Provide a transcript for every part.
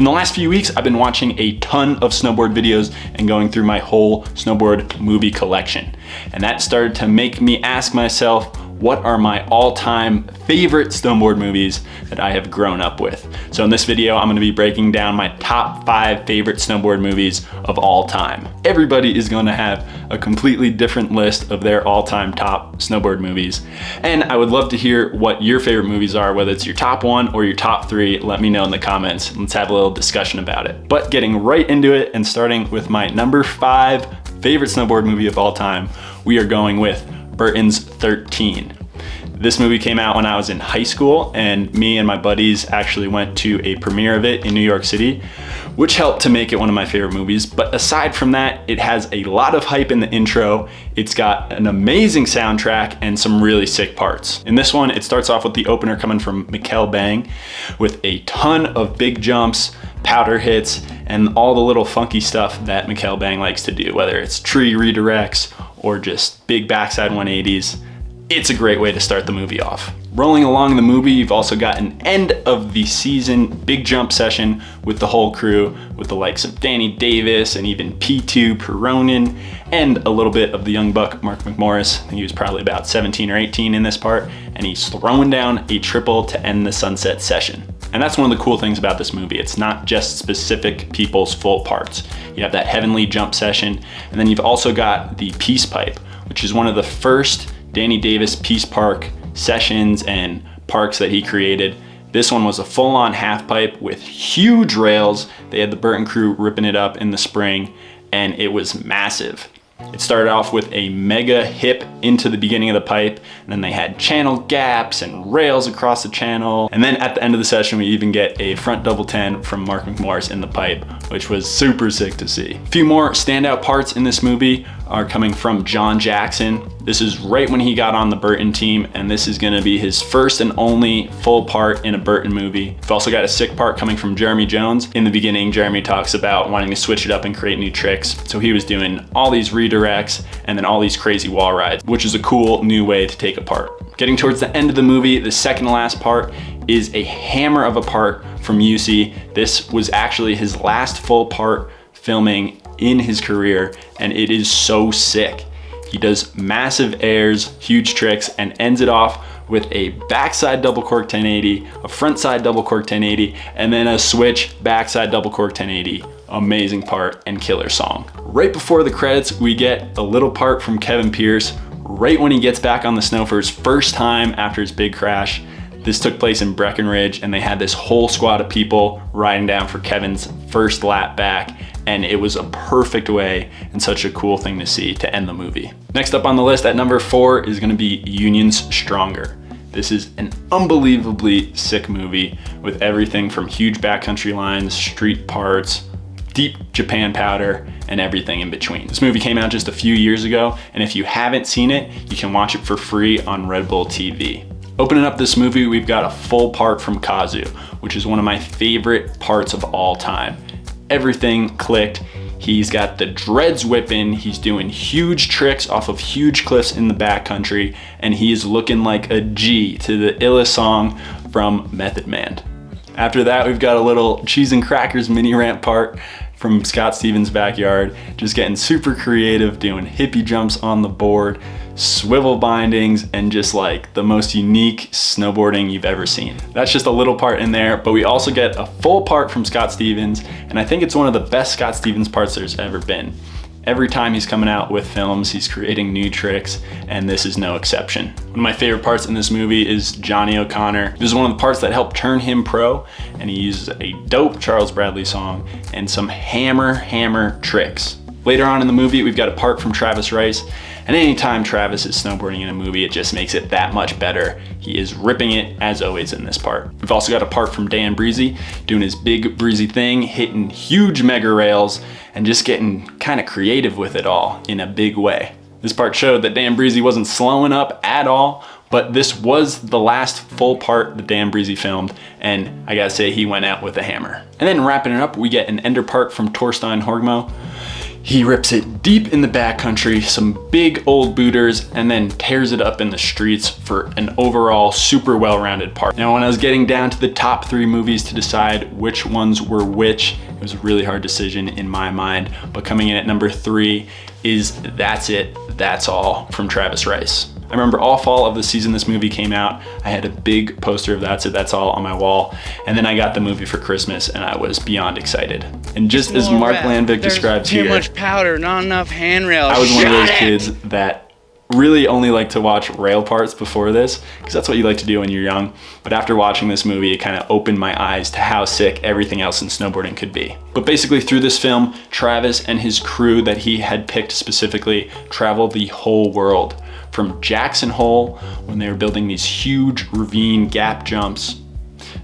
In the last few weeks, I've been watching a ton of snowboard videos and going through my whole snowboard movie collection. And that started to make me ask myself, what are my all-time favorite snowboard movies that I have grown up with? So in this video, I'm gonna be breaking down my top 5 favorite snowboard movies of all time. Everybody is gonna have a completely different list of their all-time top snowboard movies. And I would love to hear what your favorite movies are, whether it's your top 1 or your top 3, let me know in the comments. Let's have a little discussion about it. But getting right into it and starting with my number 5 favorite snowboard movie of all time, we are going with Burton's 13. This movie came out when I was in high school, and me and my buddies actually went to a premiere of it in New York City, which helped to make it one of my favorite movies. But aside from that, it has a lot of hype in the intro. It's got an amazing soundtrack and some really sick parts. In this one, it starts off with the opener coming from Mikkel Bang with a ton of big jumps, powder hits, and all the little funky stuff that Mikkel Bang likes to do, whether it's tree redirects or just big backside 180s. It's a great way to start the movie off. Rolling along the movie, you've also got an end of the season big jump session with the whole crew, with the likes of Danny Davis and even P2 Peronin, and a little bit of the young buck, Mark McMorris. I think he was probably about 17 or 18 in this part, and he's throwing down a triple to end the sunset session. And that's one of the cool things about this movie. It's not just specific people's full parts. You have that heavenly jump session, and then you've also got the peace pipe, which is one of the first Danny Davis Peace Park sessions and parks that he created. This one was a full-on half pipe with huge rails. They had the Burton crew ripping it up in the spring, and it was massive. It started off with a mega hip into the beginning of the pipe, and then they had channel gaps and rails across the channel. And then at the end of the session, we even get a front double 10 from Mark McMorris in the pipe, which was super sick to see. A few more standout parts in this movie are coming from John Jackson. This is right when he got on the Burton team, and this is gonna be his first and only full part in a Burton movie. We've also got a sick part coming from Jeremy Jones. In the beginning, Jeremy talks about wanting to switch it up and create new tricks. So he was doing all these redirects and then all these crazy wall rides, which is a cool new way to take a part. Getting towards the end of the movie, the second to last part is a hammer of a part from UC. This was actually his last full part filming in his career, and it is so sick. He does massive airs, huge tricks, and ends it off with a backside double cork 1080, a front side double cork 1080, and then a switch backside double cork 1080. Amazing part and killer song. Right before the credits, we get a little part from Kevin Pierce, right when he gets back on the snow for his first time after his big crash. This took place in Breckenridge, and they had this whole squad of people riding down for Kevin's first lap back, and it was a perfect way and such a cool thing to see to end the movie. Next up on the list at number 4 is gonna be Unions Stronger. This is an unbelievably sick movie with everything from huge backcountry lines, street parts, deep Japan powder, and everything in between. This movie came out just a few years ago, and if you haven't seen it, you can watch it for free on Red Bull TV. Opening up this movie, we've got a full part from Kazu, which is one of my favorite parts of all time. Everything clicked. He's got the dreads whipping, he's doing huge tricks off of huge cliffs in the backcountry, and he is looking like a G to the illest song from Method Man. After that, we've got a little cheese and crackers mini ramp part from Scott Stevens' backyard, just getting super creative, doing hippie jumps on the board, swivel bindings, and just like the most unique snowboarding you've ever seen. That's just a little part in there, but we also get a full part from Scott Stevens, and I think it's one of the best Scott Stevens parts there's ever been. Every time he's coming out with films, he's creating new tricks, and this is no exception. One of my favorite parts in this movie is Johnny O'Connor. This is one of the parts that helped turn him pro, and he uses a dope Charles Bradley song and some hammer tricks. Later on in the movie, we've got a part from Travis Rice, and anytime Travis is snowboarding in a movie, it just makes it that much better. He is ripping it as always in this part. We've also got a part from Dan Breezy doing his big breezy thing, hitting huge mega rails, and just getting kind of creative with it all in a big way. This part showed that Dan Breezy wasn't slowing up at all, but this was the last full part that Dan Breezy filmed, and I gotta say, he went out with a hammer. And then wrapping it up, we get an ender part from Torstein Horgmo. He rips it deep in the backcountry, some big old booters, and then tears it up in the streets for an overall super well-rounded part. Now, when I was getting down to the top 3 movies to decide which ones were which, it was a really hard decision in my mind, but coming in at number 3 is That's It, That's All from Travis Rice. I remember all fall of the season this movie came out, I had a big poster of That's It, That's All on my wall, and then I got the movie for Christmas and I was beyond excited. And just as Mark Landvik describes here, too much powder, not enough handrails. I was one of those kids that really only liked to watch rail parts before this, because that's what you like to do when you're young. But after watching this movie, it kind of opened my eyes to how sick everything else in snowboarding could be. But basically through this film, Travis and his crew that he had picked specifically traveled the whole world. From Jackson Hole, when they were building these huge ravine gap jumps.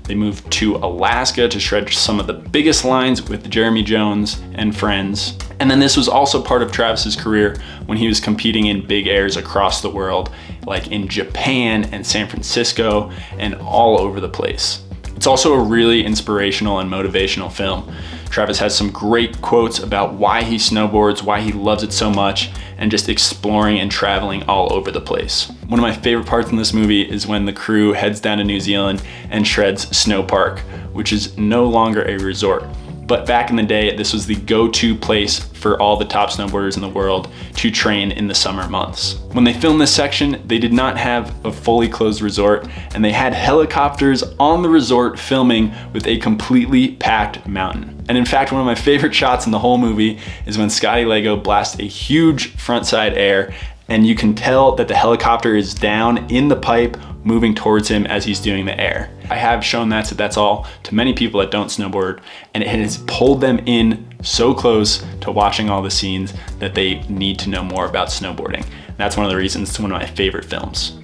They moved to Alaska to shred some of the biggest lines with Jeremy Jones and friends. And then this was also part of Travis's career when he was competing in big airs across the world, like in Japan and San Francisco and all over the place. It's also a really inspirational and motivational film. Travis has some great quotes about why he snowboards, why he loves it so much, and just exploring and traveling all over the place. One of my favorite parts in this movie is when the crew heads down to New Zealand and shreds Snow Park, which is no longer a resort. But back in the day, this was the go-to place for all the top snowboarders in the world to train in the summer months. When they filmed this section, they did not have a fully closed resort, and they had helicopters on the resort filming with a completely packed mountain. And in fact, one of my favorite shots in the whole movie is when Scotty Lego blasts a huge frontside air, and you can tell that the helicopter is down in the pipe moving towards him as he's doing the air. I have shown That's All to many people that don't snowboard, and it has pulled them in so close to watching all the scenes that they need to know more about snowboarding. That's one of the reasons it's one of my favorite films.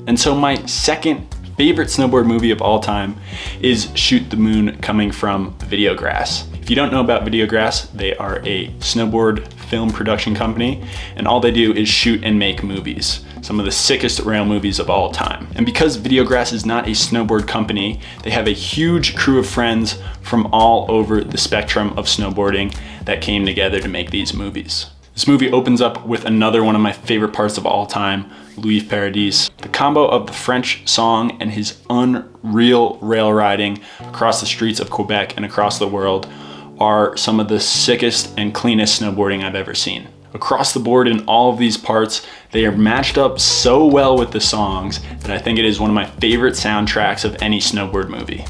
And so my second favorite snowboard movie of all time is Shoot the Moon, coming from Videograss. If you don't know about Videograss, they are a snowboard film production company, and all they do is shoot and make movies. Some of the sickest rail movies of all time. And because Videograss is not a snowboard company, they have a huge crew of friends from all over the spectrum of snowboarding that came together to make these movies. This movie opens up with another one of my favorite parts of all time, Louis Paradis. The combo of the French song and his unreal rail riding across the streets of Quebec and across the world are some of the sickest and cleanest snowboarding I've ever seen. Across the board in all of these parts, they are matched up so well with the songs that I think it is one of my favorite soundtracks of any snowboard movie.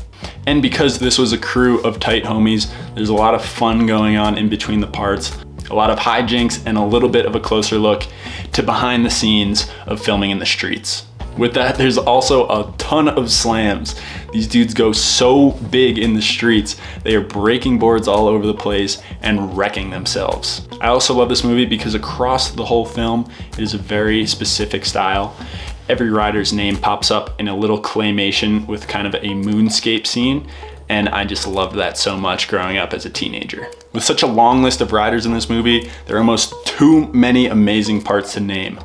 And because this was a crew of tight homies, there's a lot of fun going on in between the parts, a lot of hijinks, and a little bit of a closer look to behind the scenes of filming in the streets. With that, there's also a ton of slams. These dudes go so big in the streets, they are breaking boards all over the place and wrecking themselves. I also love this movie because across the whole film, it is a very specific style. Every rider's name pops up in a little claymation with kind of a moonscape scene, and I just loved that so much growing up as a teenager. With such a long list of riders in this movie, there are almost too many amazing parts to name.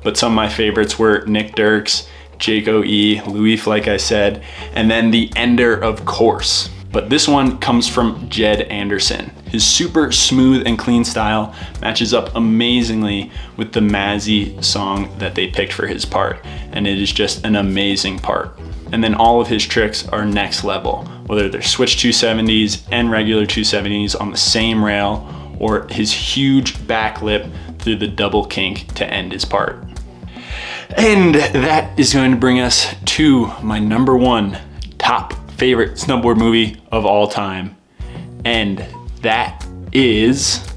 But some of my favorites were Nick Dirks, Jake O.E., Louis, like I said, and then the ender, of course. But this one comes from Jed Anderson. His super smooth and clean style matches up amazingly with the Mazzy song that they picked for his part, and it is just an amazing part. And then all of his tricks are next level, whether they're switch 270s and regular 270s on the same rail, or his huge back lip through the double kink to end his part. And that is going to bring us to my number one top favorite snowboard movie of all time. And that is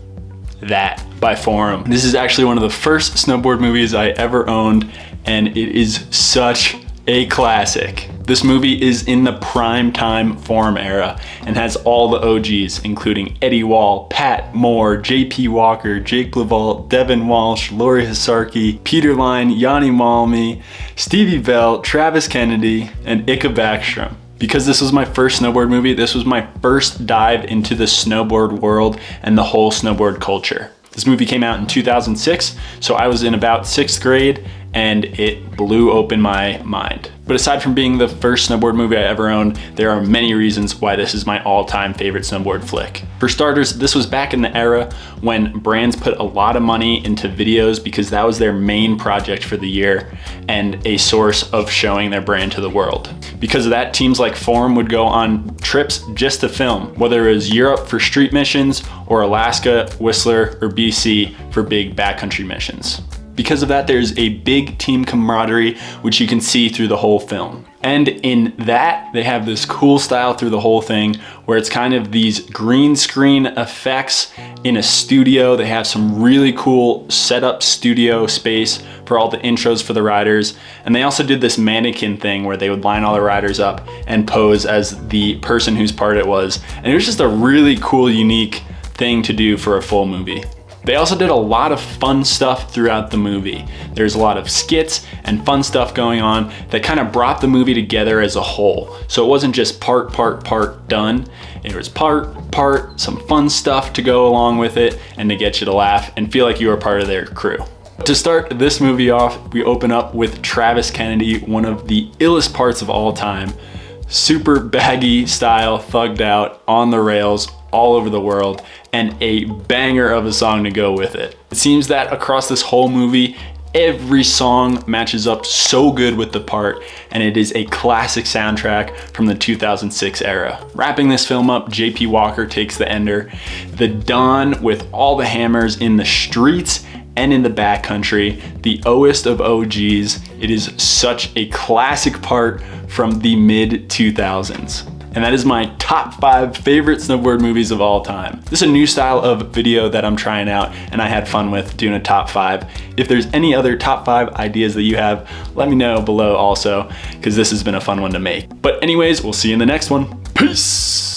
That by Forum. This is actually one of the first snowboard movies I ever owned, and it is such a classic. This movie is in the prime time Forum era and has all the OGs, including Eddie Wall, Pat Moore, JP Walker, Jake Laval, Devin Walsh, Lori Hasarki, Peter Line, Yanni Malmy, Stevie Bell, Travis Kennedy, and Ika Backstrom. Because this was my first snowboard movie, this was my first dive into the snowboard world and the whole snowboard culture. This movie came out in 2006, so I was in about 6th grade, and it blew open my mind. But aside from being the first snowboard movie I ever owned, there are many reasons why this is my all-time favorite snowboard flick. For starters, this was back in the era when brands put a lot of money into videos because that was their main project for the year and a source of showing their brand to the world. Because of that, teams like Forum would go on trips just to film, whether it was Europe for street missions or Alaska, Whistler, or BC for big backcountry missions. Because of that, there's a big team camaraderie, which you can see through the whole film. And in that, they have this cool style through the whole thing where it's kind of these green screen effects in a studio. They have some really cool setup studio space for all the intros for the riders. And they also did this mannequin thing where they would line all the riders up and pose as the person whose part it was. And it was just a really cool, unique thing to do for a full movie. They also did a lot of fun stuff throughout the movie. There's a lot of skits and fun stuff going on that kind of brought the movie together as a whole. So it wasn't just part, done. It was part, some fun stuff to go along with it and to get you to laugh and feel like you were part of their crew. To start this movie off, we open up with Travis Kennedy, one of the illest parts of all time. Super baggy style, thugged out, on the rails, all over the world, and a banger of a song to go with it. It seems that across this whole movie, every song matches up so good with the part, and it is a classic soundtrack from the 2006 era. Wrapping this film up, JP Walker takes the ender. The dawn with all the hammers in the streets and in the backcountry, the O'est of OGs. It is such a classic part from the mid 2000s. And that is my top 5 favorite snowboard movies of all time. This is a new style of video that I'm trying out and I had fun with doing a top 5. If there's any other top 5 ideas that you have, let me know below also, because this has been a fun one to make. But anyways, we'll see you in the next one. Peace!